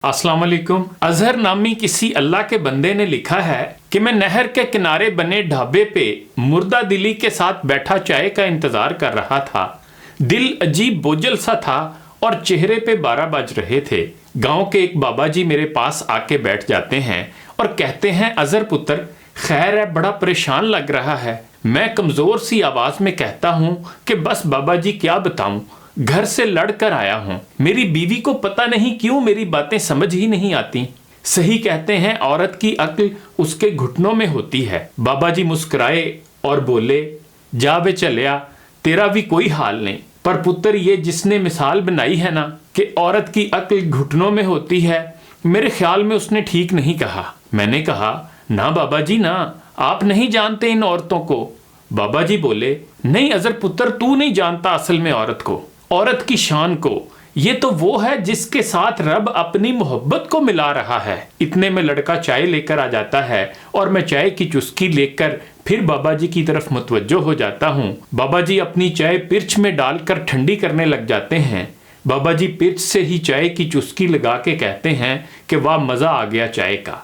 अस्सलाम वालेकुम। अजहर नामी किसी अल्लाह के बंदे ने लिखा है कि मैं नहर के किनारे बने ढाबे पे मुर्दा दिली के साथ बैठा चाय का इंतजार कर रहा था। दिल अजीब बोझल सा था और चेहरे पे 12 बज रहे थे। गांव के एक बाबा जी मेरे पास आके बैठ जाते हैं और कहते हैं, अजहर पुत्र खैर है, बड़ा परेशान लग रहा है। मैं कमजोर सी आवाज में कहता हूँ कि बस बाबा जी क्या बताऊं, घर से लड़ कर आया हूँ। मेरी बीवी को पता नहीं क्यों मेरी बातें समझ ही नहीं आती। सही कहते हैं औरत की अक्ल उसके घुटनों में होती है। बाबा जी मुस्कुराए और बोले, जा वे चलिया, तेरा भी कोई हाल नहीं। पर पुत्र ये जिसने मिसाल बनाई है ना कि औरत की अक्ल घुटनों में होती है, मेरे ख्याल में उसने ठीक नहीं कहा। मैंने कहा, ना बाबा जी ना, आप नहीं जानते इन औरतों को। बाबा जी बोले, नहीं अजहर पुत्र, तू नहीं जानता असल में औरत को, औरत की शान को। ये तो वो है जिसके साथ रब अपनी मोहब्बत को मिला रहा है। इतने में लड़का चाय लेकर आ जाता है और मैं चाय की चुस्की लेकर फिर बाबा जी की तरफ मुतवज्जो हो जाता हूँ। बाबा जी अपनी चाय पिर्च में डालकर ठंडी करने लग जाते हैं। बाबा जी पिर्च से ही चाय की चुस्की लगा के कहते हैं कि वाह मज़ा आ गया चाय का।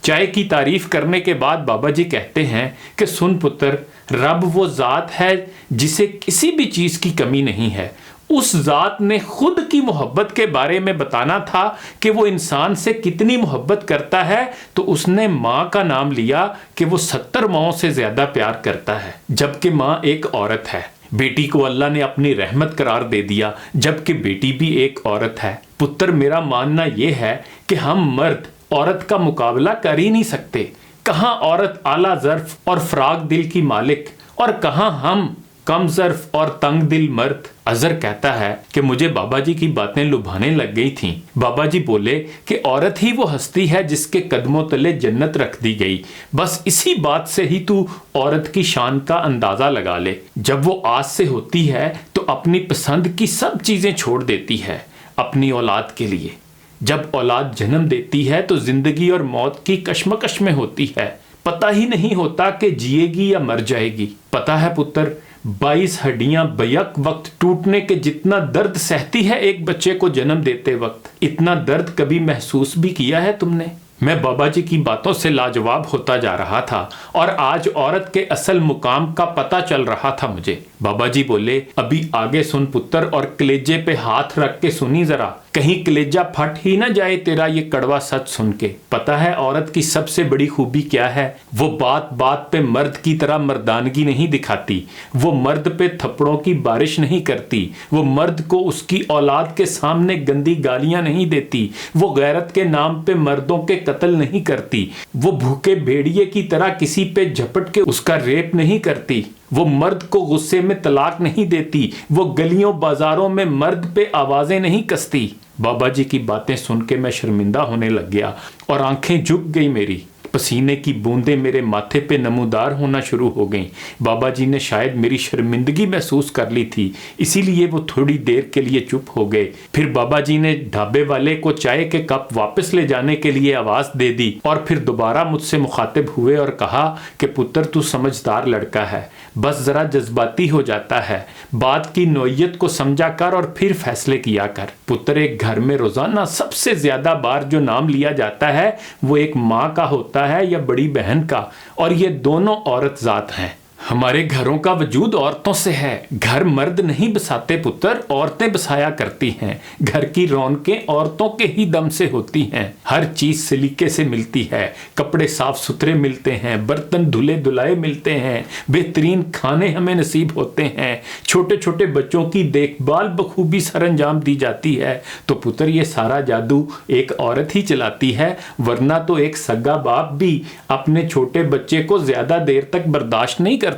चाय की तारीफ करने के बाद बाबा जी कहते हैं कि सुन पुत्र, रब वो ज़ात है जिसे किसी भी चीज़ की कमी नहीं है। उस ज़ात ने खुद की मोहब्बत के बारे में बताना था कि वो इंसान से कितनी मोहब्बत करता है, तो उसने माँ का नाम लिया कि वो 70 माँओं से ज़्यादा प्यार करता है, जबकि माँ एक औरत है। बेटी को अल्लाह ने अपनी रहमत करार दे दिया, जबकि बेटी भी एक औरत है। पुत्र मेरा मानना ये है कि हम मर्द औरत का मुकाबला कर ही नहीं सकते। कहाँ औरत आला ज़र्फ और फराग दिल की मालिक, और कहाँ हम कम ज़र्फ और तंग दिल मर्द। अजहर कहता है कि मुझे बाबा जी की बातें लुभाने लग गई थीं। बाबा जी बोले कि औरत ही वो हस्ती है जिसके कदमों तले जन्नत रख दी गई। बस इसी बात से ही तू औरत की शान का अंदाज़ा लगा ले। जब वो आज से होती है तो अपनी पसंद की सब चीज़ें छोड़ देती है अपनी औलाद के लिए। जब औलाद जन्म देती है तो जिंदगी और मौत की कश्मकश में होती है। पता ही नहीं होता कि जिएगी या मर जाएगी। पता है पुत्र, 22 हड्डियां बैक वक्त टूटने के जितना दर्द सहती है एक बच्चे को जन्म देते वक्त, इतना दर्द कभी महसूस भी किया है तुमने? मैं बाबा जी की बातों से लाजवाब होता जा रहा था और आज औरत के असल मुकाम का पता चल रहा था मुझे। बाबा जी बोले, अभी आगे सुन पुत्र, और कलेजे पे हाथ रख के सुनी जरा, कहीं कलेजा फट ही ना जाए तेरा ये कड़वा सच सुन के। पता है औरत की सबसे बड़ी खूबी क्या है? वो बात बात पे मर्द की तरह मर्दानगी नहीं दिखाती। वो मर्द पे थप्पड़ों की बारिश नहीं करती। वो मर्द को उसकी औलाद के सामने गंदी गालियां नहीं देती। वो गैरत के नाम पे मर्दों के कत्ल नहीं करती। वो भूखे भेड़िए की तरह किसी पे झपट के उसका रेप नहीं करती। वो मर्द को गुस्से में तलाक नहीं देती। वो गलियों बाजारों में मर्द पे आवाजें नहीं कसती। बाबा जी की बातें सुन के मैं शर्मिंदा होने लग गया और आंखें झुक गई मेरी। पसीने की बूंदें मेरे माथे पे नमूदार होना शुरू हो गईं। बाबा जी ने शायद मेरी शर्मिंदगी महसूस कर ली थी, इसीलिए वो थोड़ी देर के लिए चुप हो गए। फिर बाबा जी ने ढाबे वाले को चाय के कप वापस ले जाने के लिए आवाज़ दे दी और फिर दोबारा मुझसे मुखातिब हुए और कहा कि पुत्र तू समझदार लड़का है, बस ज़रा जज्बाती हो जाता है। बात की नोयत को समझा कर और फिर फैसले किया कर। पुत्र, एक घर में रोज़ाना सबसे ज़्यादा बार जो नाम लिया जाता है वो एक माँ का होता है या बड़ी बहन का, और ये दोनों औरत ज़ात हैं। हमारे घरों का वजूद औरतों से है। घर मर्द नहीं बसाते पुत्र, औरतें बसाया करती हैं। घर की रौनकें औरतों के ही दम से होती हैं। हर चीज़ सलीके से मिलती है। कपड़े साफ सुथरे मिलते हैं, बर्तन धुले धुलाए मिलते हैं, बेहतरीन खाने हमें नसीब होते हैं, छोटे छोटे बच्चों की देखभाल बखूबी सरंजाम दी जाती है। तो पुत्र, ये सारा जादू एक औरत ही चलाती है, वरना तो एक सगा बाप भी अपने छोटे बच्चे को ज़्यादा देर तक बर्दाश्त नहीं करता।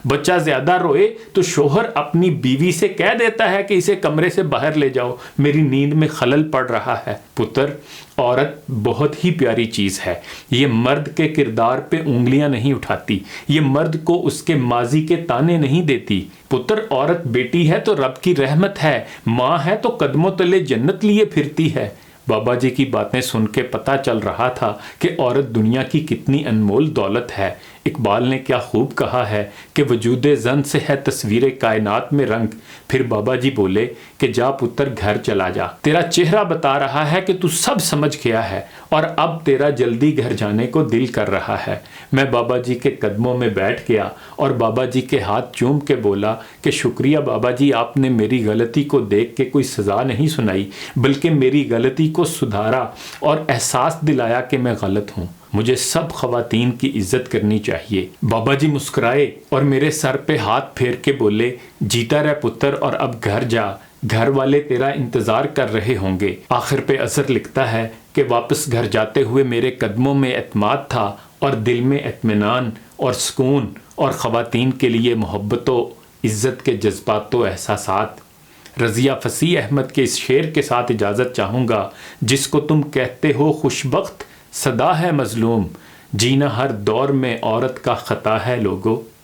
बच्चा ज्यादा रोए तो शोहर अपनी बीवी से कह देता है कि इसे कमरे से बाहर ले जाओ, मेरी नींद में खलल पड़ रहा है। पुत्र, औरत बहुत ही प्यारी चीज है। ये मर्द के किरदार पे उंगलियां नहीं उठाती। ये मर्द को उसके माजी के ताने नहीं देती। पुत्र, औरत बेटी है तो रब की रहमत है, माँ है तो कदमों तले जन्नत लिए फिरती है। बाबा जी की बातें सुन के पता चल रहा था कि औरत दुनिया की कितनी अनमोल दौलत है। اقبال نے کیا خوب کہا ہے کہ وجود زن سے ہے تصویر کائنات میں رنگ. پھر بابا جی بولے کہ جا پتر گھر چلا جا، تیرا چہرہ بتا رہا ہے کہ تو سب سمجھ گیا ہے اور اب تیرا جلدی گھر جانے کو دل کر رہا ہے. میں بابا جی کے قدموں میں بیٹھ گیا اور بابا جی کے ہاتھ چوم کے بولا کہ شکریہ بابا جی، آپ نے میری غلطی کو دیکھ کے کوئی سزا نہیں سنائی بلکہ میری غلطی کو سدھارا اور احساس دلایا کہ میں غلط ہوں. مجھے سب خواتین کی عزت کرنی چاہیے. بابا جی مسکرائے اور میرے سر پہ ہاتھ پھیر کے بولے جیتا رہ پتر اور اب گھر جا، گھر والے تیرا انتظار کر رہے ہوں گے. آخر پہ اظہر لکھتا ہے کہ واپس گھر جاتے ہوئے میرے قدموں میں اعتماد تھا اور دل میں اطمینان اور سکون اور خواتین کے لیے محبت و عزت کے جذبات و احساسات. رضیہ فصیح احمد کے اس شعر کے ساتھ اجازت چاہوں گا. جس کو تم کہتے ہو خوش بخت، صدا ہے مظلوم، جینا ہر دور میں عورت کا خطا ہے لوگو.